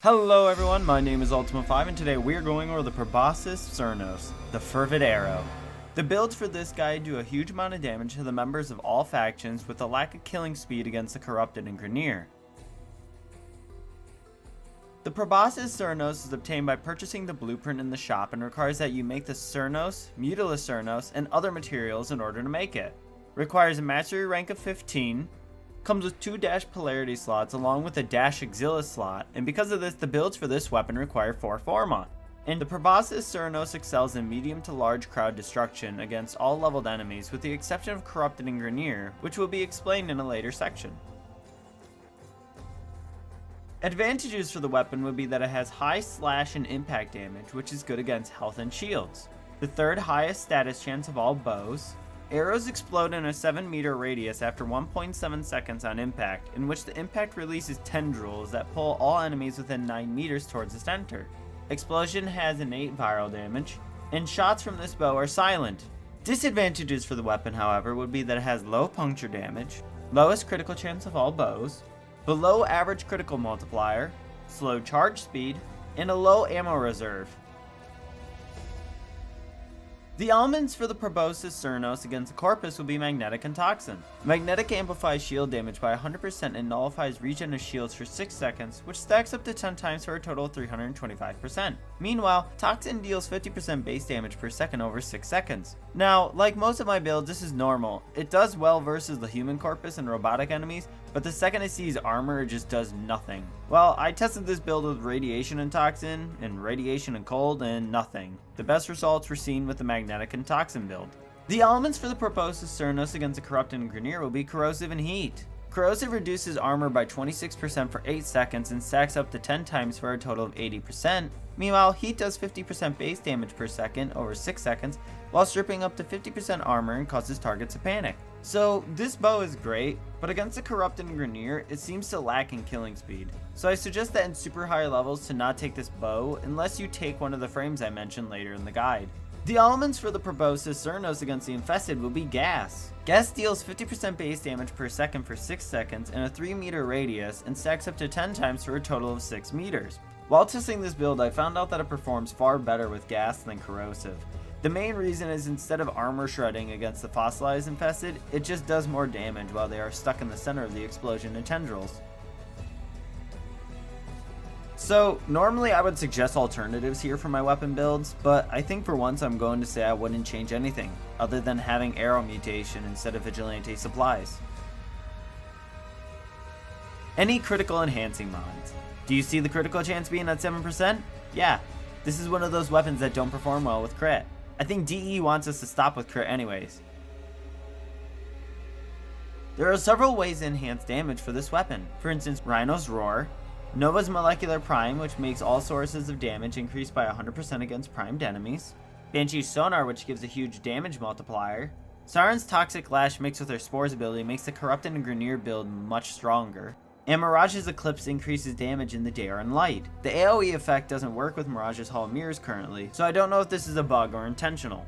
Hello everyone, my name is UltimoFive and today we are going over the Proboscis Cernos, the Fervid arrow. The builds for this guy do a huge amount of damage to the members of all factions with a lack of killing speed against the corrupted and Grineer. The Proboscis Cernos is obtained by purchasing the blueprint in the shop and requires that you make the Cernos, Mutilus Cernos, and other materials in order to make it. Requires a mastery rank of 15, comes with 2 dash polarity slots along with a dash auxilis slot, and because of this the builds for this weapon require 4 forma. And the Proboscis Cernos excels in medium to large crowd destruction against all leveled enemies with the exception of corrupted and Grineer, which will be explained in a later section. Advantages for the weapon would be that it has high slash and impact damage, which is good against health and shields. The third highest status chance of all bows. Arrows explode in a 7-meter radius after 1.7 seconds on impact, in which the impact releases tendrils that pull all enemies within 9 meters towards the center. Explosion has innate viral damage, and shots from this bow are silent. Disadvantages for the weapon, however, would be that it has low puncture damage, lowest critical chance of all bows, below average critical multiplier, slow charge speed, and a low ammo reserve. The elements for the Proboscis Cernos against the Corpus will be Magnetic and Toxin. Magnetic amplifies shield damage by 100% and nullifies regen of shields for 6 seconds, which stacks up to 10 times for a total of 325%. Meanwhile, Toxin deals 50% base damage per second over 6 seconds. Now, like most of my builds, this is normal. It does well versus the human Corpus and robotic enemies, but the second it sees armor, it just does nothing. Well, I tested this build with Radiation and Toxin, and Radiation and Cold, and nothing. The best results were seen with the Magnetic and Toxin build. The elements for the Proboscis Cernos against the Corrupted and Grineer will be Corrosive and Heat. Corrosive reduces armor by 26% for 8 seconds and stacks up to 10 times for a total of 80%. Meanwhile, Heat does 50% base damage per second over 6 seconds, while stripping up to 50% armor and causes targets to panic. So this bow is great, but against the Corrupted and Grineer, it seems to lack in killing speed. So I suggest that in super high levels to not take this bow unless you take one of the frames I mentioned later in the guide. The elements for the Proboscis Cernos against the Infested will be Gas. Gas deals 50% base damage per second for 6 seconds in a 3-meter radius and stacks up to 10 times for a total of 6 meters. While testing this build, I found out that it performs far better with Gas than Corrosive. The main reason is instead of armor shredding against the fossilized Infested, it just does more damage while they are stuck in the center of the explosion and tendrils. So, normally I would suggest alternatives here for my weapon builds, but I think for once I'm going to say I wouldn't change anything, other than having arrow mutation instead of vigilante supplies. Any critical enhancing mods? Do you see the critical chance being at 7%? Yeah, this is one of those weapons that don't perform well with crit. I think DE wants us to stop with crit anyways. There are several ways to enhance damage for this weapon. For instance, Rhino's Roar, Nova's Molecular Prime, which makes all sources of damage increase by 100% against primed enemies, Banshee's Sonar, which gives a huge damage multiplier, Siren's Toxic Lash mixed with her Spores ability makes the Corrupted and Grineer build much stronger, and Mirage's Eclipse increases damage in the Dare and Light. The AoE effect doesn't work with Mirage's Hall of Mirrors currently, so I don't know if this is a bug or intentional.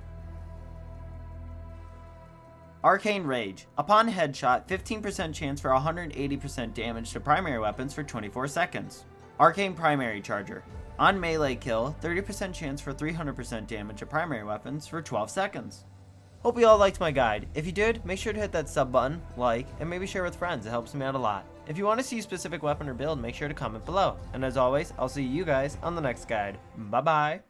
Arcane Rage. Upon headshot, 15% chance for 180% damage to primary weapons for 24 seconds. Arcane Primary Charger. On melee kill, 30% chance for 300% damage to primary weapons for 12 seconds. Hope you all liked my guide. If you did, make sure to hit that sub button, like, and maybe share with friends. It helps me out a lot. If you want to see a specific weapon or build, make sure to comment below. And as always, I'll see you guys on the next guide. Bye bye!